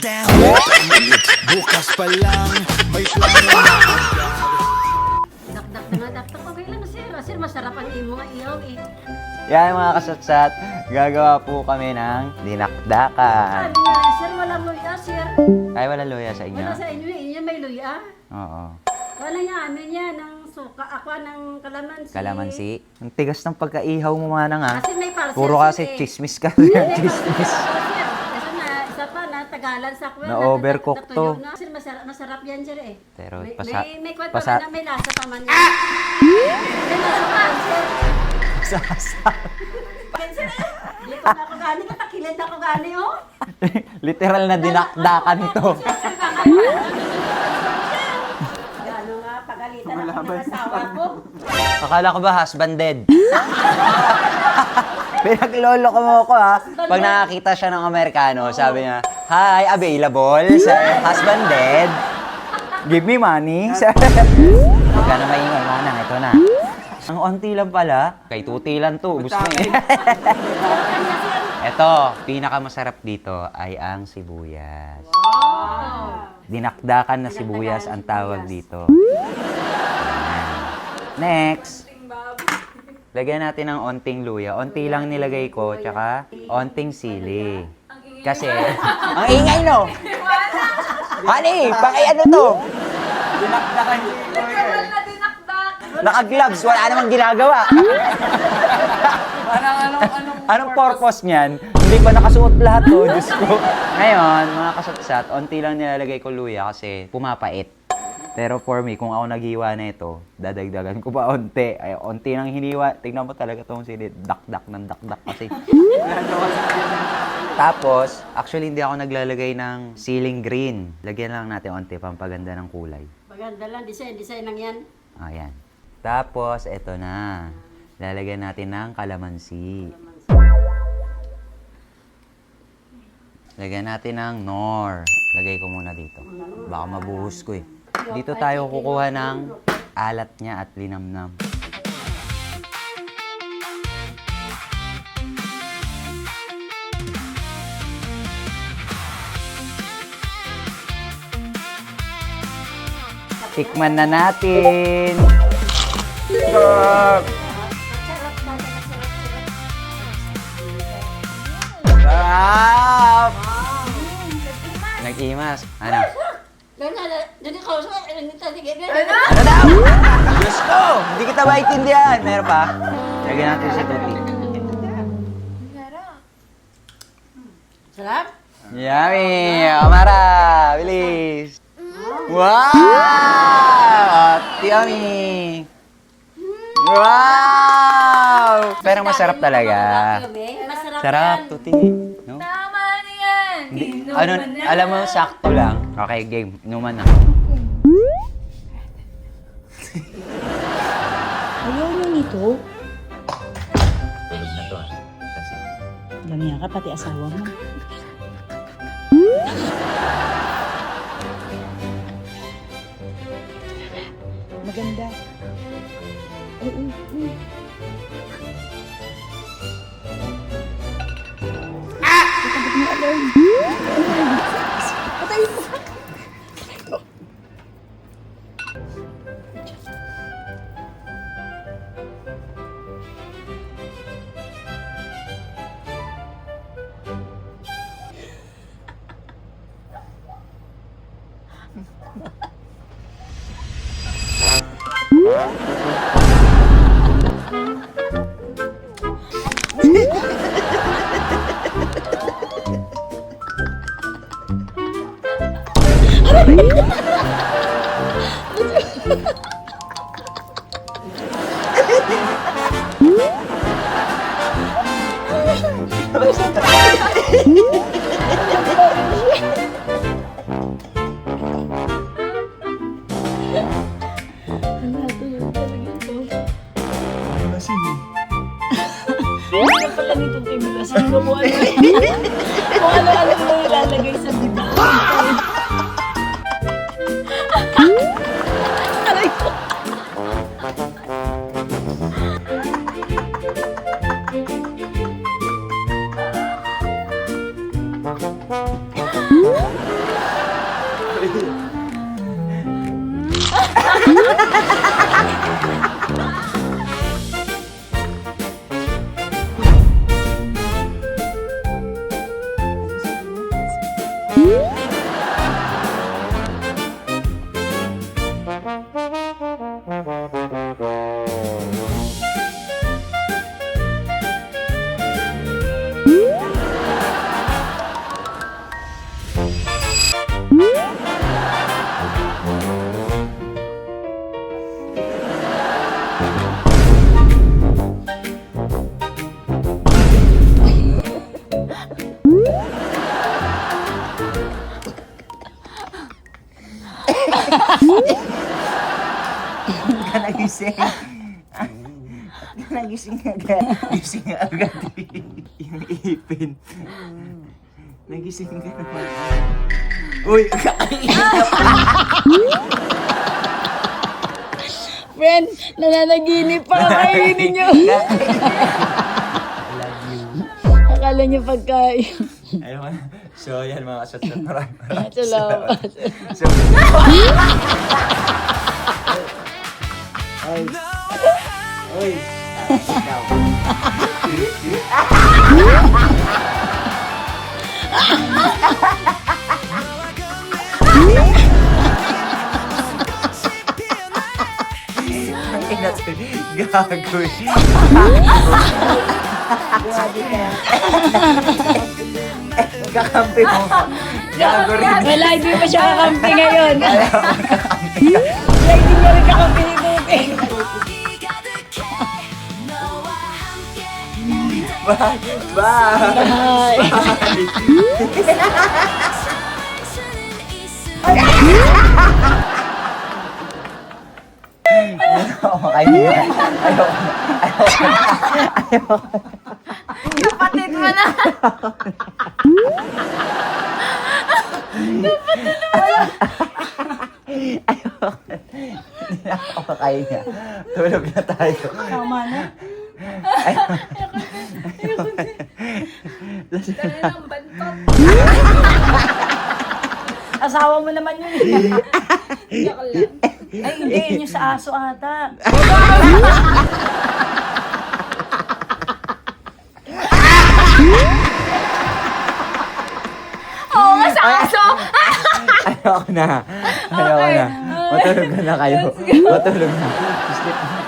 down. Bukas pa lang, may plano na agad. Dakdak na dakdak. Okay lang sir. Sir, masarap ang imo nga iyaw eh. Yan mga kasatsat, gagawa po kami ng dinakdakan. Sabi niya, sir, walang luya, sir. Ay, wala luya sa inyo? Wala sa inyo, inyo may luya. Oo. Wala niya, amin niya, ng suka, ako ng kalamansi. Kalamansi. Ang tigas ng pagkaihaw mo manang ha. Kasi may parcel. Puro kasi sir, eh. chismis ka. May parcel, Chismis. sir. Kasi na, isa pa na, tagalan sa kwel. Na-overcook to. Sir, masarap yan, sir eh. Pero may kwento pa na, may lasa pa man yan. Ah! May lasa pa, sir. Sasa. Sir, hindi ko na ako gani, katakilid ako gani, oh. Literal na dinakdakan ito. Gano nga, pagalitan ako ng asawa ko. Akala ko ba husbanded? Pinaglolo ko mo ako ha. Pag nakakita siya ng Amerikano, sabi niya, "Hi, available sa husbanded. Give me money." Huwag ka na maingay, manang. Ito na. Ang onti lang pala. Kay tuti lang to. Ubus mo eh. Ito, pinakamasarap dito ay ang sibuyas. Dinakdakan na sibuyas ang tawag dito. Ayan. Next. Lagyan natin ng onting luya. Onti lang nilagay ko, tsaka onting sili. Kasi, ang ingay no! Honey, ano to? Dinakdakan si Kuya. Naka-gloves, wala namang ginagawa. Parang Anong purpose niyan? Hindi pa nakasuot lahat to, Diyos ko. Ngayon, mga kasatsat, onti lang nilalagay ko luya kasi pumapait. Pero for me, kung ako naghiwa na ito, dadagdagan ko pa onti. Ay, onti nang hiniwa. Tignan mo talaga itong sili. Dakdak ng dakdak kasi. Tapos, actually hindi ako naglalagay ng ceiling green. Lagyan lang natin onti pampaganda ng kulay. Maganda lang, design lang yan. Ayan. Tapos, ito na. Lalagyan natin ng kalamansi. Lagyan natin ng nor. Lagay ko muna dito. Baka mabuhos ko eh. Dito tayo kukuha ng alat niya at linamnam. Tikman na natin. Sarap! Nag-imas. Ano? Jadi kalau saya ini tadi gini. Ano daw? Diyos ko! Hindi kita maintindihan. Meron pa? Lagyan natin sa tuti. Sarap? Yummy! Amara! Bilis! Wow! Yummy! Wow! Pero masarap talaga. Masarap Sarap, yan. tuti. No? Tama na yan. Hindi, ano, alam mo, sakto lang. Okay, game. Inuman na. Ayaw niyo nito. Tulog na to. Kasi, Lamihan ka, pati asawa mo. Maganda. Oo. Itagot mo alarm. Patay mo. Hindi pala nitong timulas. Kung ano-ano mo ilalagay sa bibig. Aray ko. Nagising. Nagising agad. Gising agad yung ipin. Nagising ka naman. Uy, kakainin ka pa. Friend, nananaginip pa kakainin nyo. Akala nyo pagkain. Ayun. So, yan mga kasatsat. Maraming Salamat. So, Oy. Oy. Ikaw. Gagoy. Kakampi mo. Gago rin. Wala, hindi pa siya kakampi ngayon. Wala, hindi niya rin kakampi ni Bubing. Bye. Bye. Bye. Ayoko. Ayoko. Kapatid mo na. Ayoko. Hindi na ako makain niya. Tulog na tayo. Tama na. Dali ng bantot. Asawa mo naman yun. Iyak lang. Ay, hindi. Yun yung sa aso ata. Oo nga sa aso. Ayoko na. Ayoko na. Matulog na kayo. Matulog na. Sleep na.